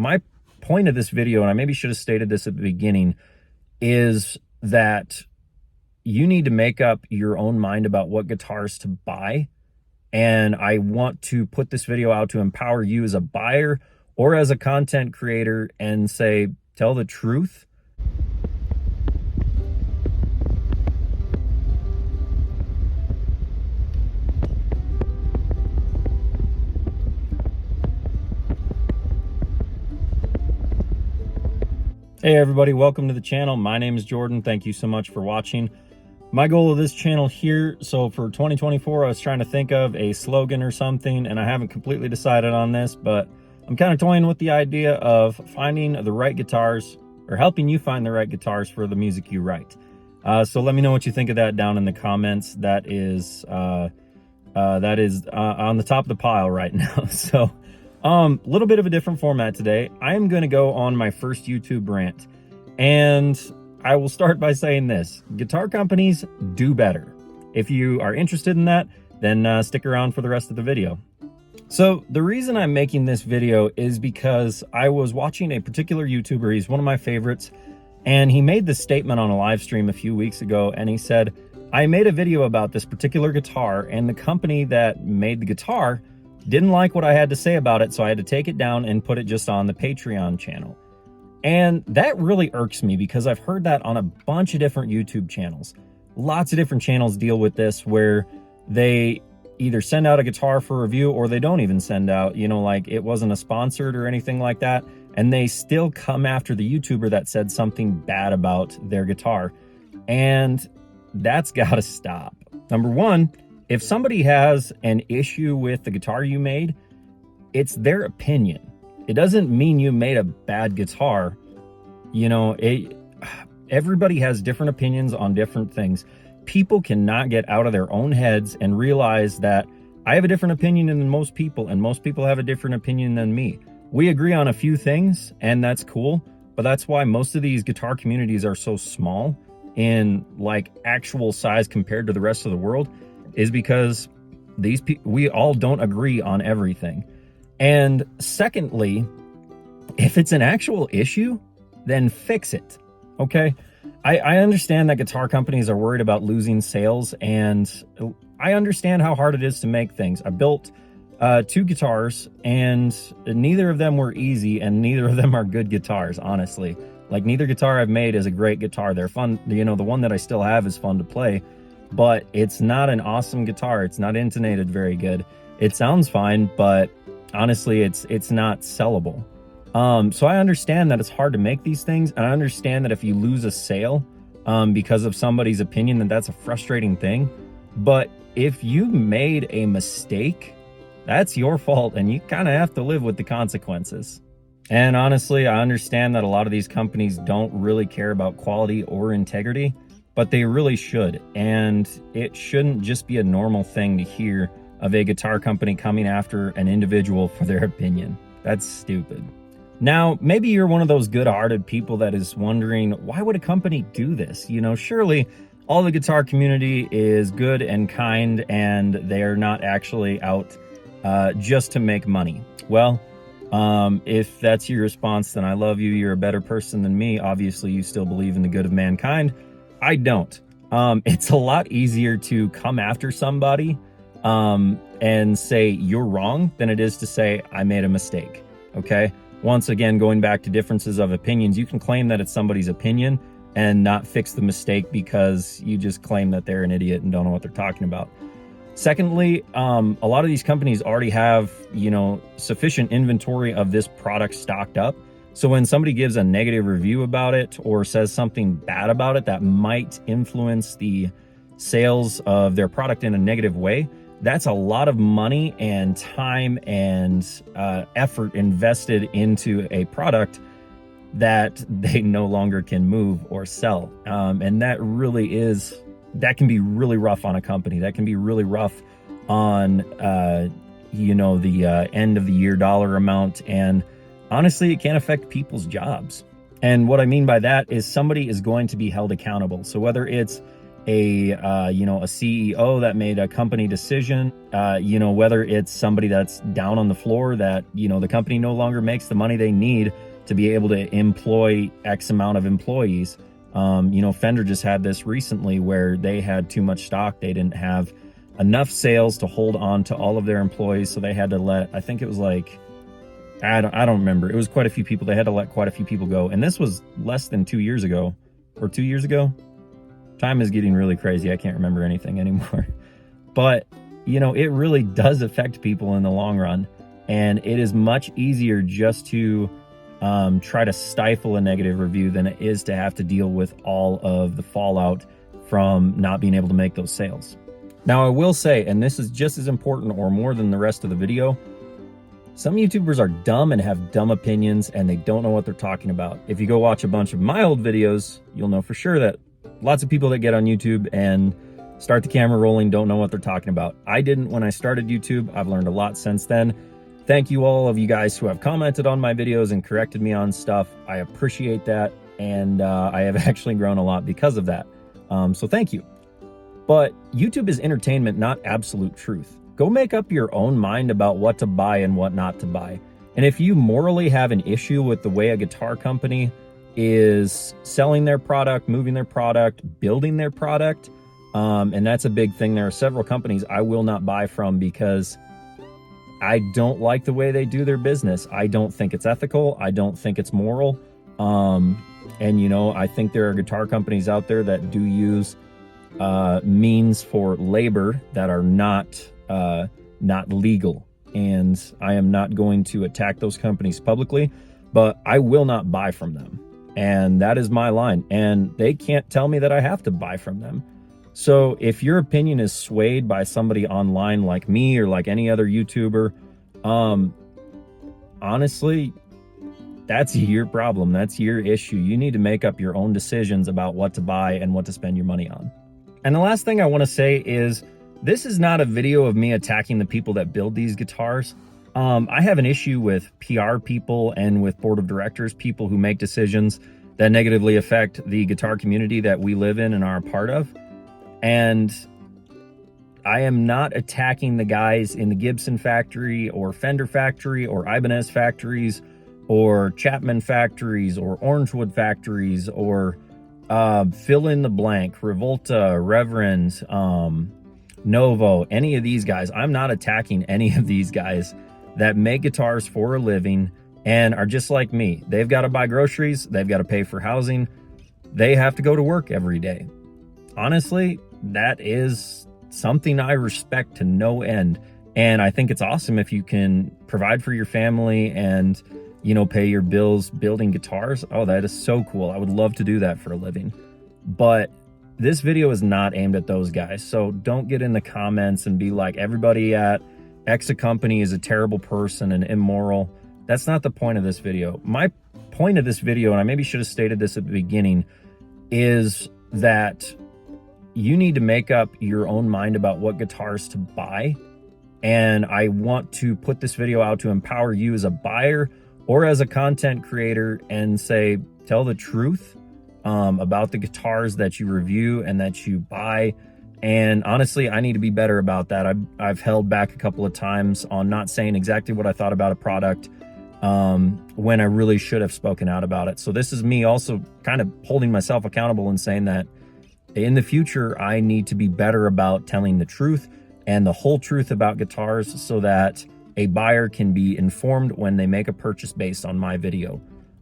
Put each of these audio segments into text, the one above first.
my point of this video, and I maybe should have stated this at the beginning, is that you need to make up your own mind about what guitars to buy. And I want to put this video out to empower you as a buyer or as a content creator and say, tell the truth. Hey everybody, welcome to the channel. My name is Jordan. Thank you so much for watching. My goal of this channel here, so for 2024, I was trying to think of a slogan or something, and I haven't completely decided on this, but I'm kind of toying with the idea of finding the right guitars, or helping you find the right guitars for the music you write. So let me know what you think of that down in the comments. That is on the top of the pile right now. So a little bit of a different format today. I am going to go on my first YouTube rant, and I will start by saying this: guitar companies do better. If you are interested in that, then stick around for the rest of the video. So the reason I'm making this video is because I was watching a particular YouTuber. He's one of my favorites, and he made this statement on a live stream a few weeks ago, and he said, I made a video about this particular guitar, and the company that made the guitar didn't like what I had to say about it, so I had to take it down and put it just on the Patreon channel. And that really irks me because I've heard that on a bunch of different YouTube channels. Lots of different channels deal with this, where they either send out a guitar for review or they don't even send out, like it wasn't a sponsored or anything like that, and they still come after the YouTuber that said something bad about their guitar. And that's got to stop. Number one, if somebody has an issue with the guitar you made, it's their opinion. It doesn't mean you made a bad guitar. Everybody has different opinions on different things. People cannot get out of their own heads and realize that I have a different opinion than most people, and most people have a different opinion than me. We agree on a few things, and that's cool, but that's why most of these guitar communities are so small in like actual size compared to the rest of the world, is because we all don't agree on everything. And secondly, if it's an actual issue, then fix it, okay? I understand that guitar companies are worried about losing sales, and I understand how hard it is to make things. I built 2 guitars, and neither of them were easy, and neither of them are good guitars, honestly. Like, neither guitar I've made is a great guitar. They're fun, the one that I still have is fun to play, but it's not an awesome guitar. It's not intonated very good. It sounds fine, but honestly, it's not sellable. So I understand that it's hard to make these things, and I understand that if you lose a sale because of somebody's opinion, that's a frustrating thing. But if you made a mistake, that's your fault, and you kind of have to live with the consequences. And honestly, I understand that a lot of these companies don't really care about quality or integrity, but they really should. And it shouldn't just be a normal thing to hear of a guitar company coming after an individual for their opinion. That's stupid. Now, maybe you're one of those good-hearted people that is wondering, why would a company do this? Surely all the guitar community is good and kind, and they're not actually out just to make money. Well, if that's your response, then I love you. You're a better person than me. Obviously, you still believe in the good of mankind. I don't. It's a lot easier to come after somebody and say you're wrong than it is to say I made a mistake, okay? Once again, going back to differences of opinions, you can claim that it's somebody's opinion and not fix the mistake because you just claim that they're an idiot and don't know what they're talking about. Secondly, a lot of these companies already have, sufficient inventory of this product stocked up. So when somebody gives a negative review about it or says something bad about it that might influence the sales of their product in a negative way, that's a lot of money and time and effort invested into a product that they no longer can move or sell. And that can be really rough on a company. That can be really rough on, the end of the year dollar amount. And honestly, it can affect people's jobs. And what I mean by that is somebody is going to be held accountable. So whether it's a CEO that made a company decision, whether it's somebody that's down on the floor that, the company no longer makes the money they need to be able to employ X amount of employees. Fender just had this recently where they had too much stock. They didn't have enough sales to hold on to all of their employees. So they had to I think it was like, I don't remember. It was quite a few people. They had to let quite a few people go. And this was less than 2 years ago or 2 years ago. Time is getting really crazy. I can't remember anything anymore. But, it really does affect people in the long run. And it is much easier just to try to stifle a negative review than it is to have to deal with all of the fallout from not being able to make those sales. Now, I will say, and this is just as important or more than the rest of the video, some YouTubers are dumb and have dumb opinions and they don't know what they're talking about. If you go watch a bunch of my old videos, you'll know for sure that lots of people that get on YouTube and start the camera rolling don't know what they're talking about. I didn't when I started YouTube. I've learned a lot since then. Thank you all of you guys who have commented on my videos and corrected me on stuff. I appreciate that, and I have actually grown a lot because of that. So thank you. But YouTube is entertainment, not absolute truth. Go make up your own mind about what to buy and what not to buy. And if you morally have an issue with the way a guitar company is selling their product, moving their product, building their product, and that's a big thing. There are several companies I will not buy from because I don't like the way they do their business. I don't think it's ethical. I don't think it's moral. I think there are guitar companies out there that do use means for labor that are not legal. And I am not going to attack those companies publicly, but I will not buy from them. And that is my line. And they can't tell me that I have to buy from them. So if your opinion is swayed by somebody online like me or like any other YouTuber, honestly, that's your problem. That's your issue. You need to make up your own decisions about what to buy and what to spend your money on. And the last thing I want to say is this is not a video of me attacking the people that build these guitars. I have an issue with PR people and with board of directors, people who make decisions that negatively affect the guitar community that we live in and are a part of. And I am not attacking the guys in the Gibson factory or Fender factory or Ibanez factories or Chapman factories or Orangewood factories or fill in the blank, Revolta, Reverend, Novo, any of these guys. I'm not attacking any of these guys that make guitars for a living and are just like me. They've got to buy groceries. They've got to pay for housing. They have to go to work every day. Honestly, that is something I respect to no end. And I think it's awesome if you can provide for your family and, pay your bills building guitars. Oh, that is so cool. I would love to do that for a living. But this video is not aimed at those guys. So don't get in the comments and be like, everybody at X company is a terrible person and immoral. That's not the point of this video. My point of this video, and I maybe should have stated this at the beginning, is that you need to make up your own mind about what guitars to buy. And I want to put this video out to empower you as a buyer or as a content creator and say, tell the truth about the guitars that you review and that you buy. And honestly, I need to be better about that. I've held back a couple of times on not saying exactly what I thought about a product when I really should have spoken out about it. So this is me also kind of holding myself accountable and saying that in the future, I need to be better about telling the truth and the whole truth about guitars so that a buyer can be informed when they make a purchase based on my video.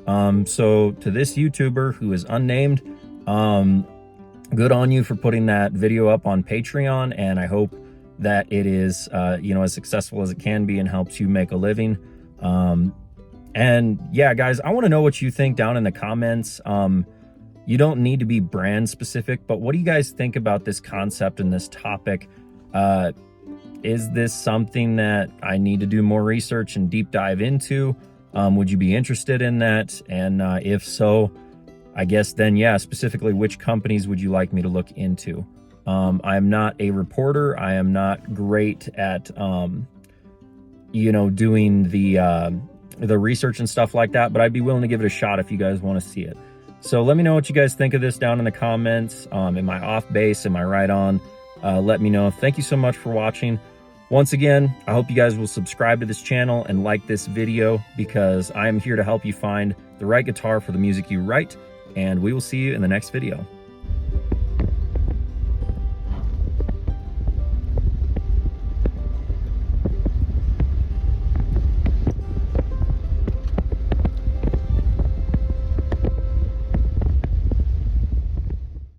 So to this YouTuber who is unnamed, good on you for putting that video up on Patreon. And I hope that it is, as successful as it can be and helps you make a living. And yeah, guys, I want to know what you think down in the comments. You don't need to be brand specific, but what do you guys think about this concept and this topic? Is this something that I need to do more research and deep dive into? Would you be interested in that? And if so, I guess then, yeah, specifically, which companies would you like me to look into? I'm not a reporter. I am not great at, doing the research and stuff like that, but I'd be willing to give it a shot if you guys want to see it. So let me know what you guys think of this down in the comments. Am I off base? Am I right on? Let me know. Thank you so much for watching. Once again, I hope you guys will subscribe to this channel and like this video, because I am here to help you find the right guitar for the music you write, and we will see you in the next video.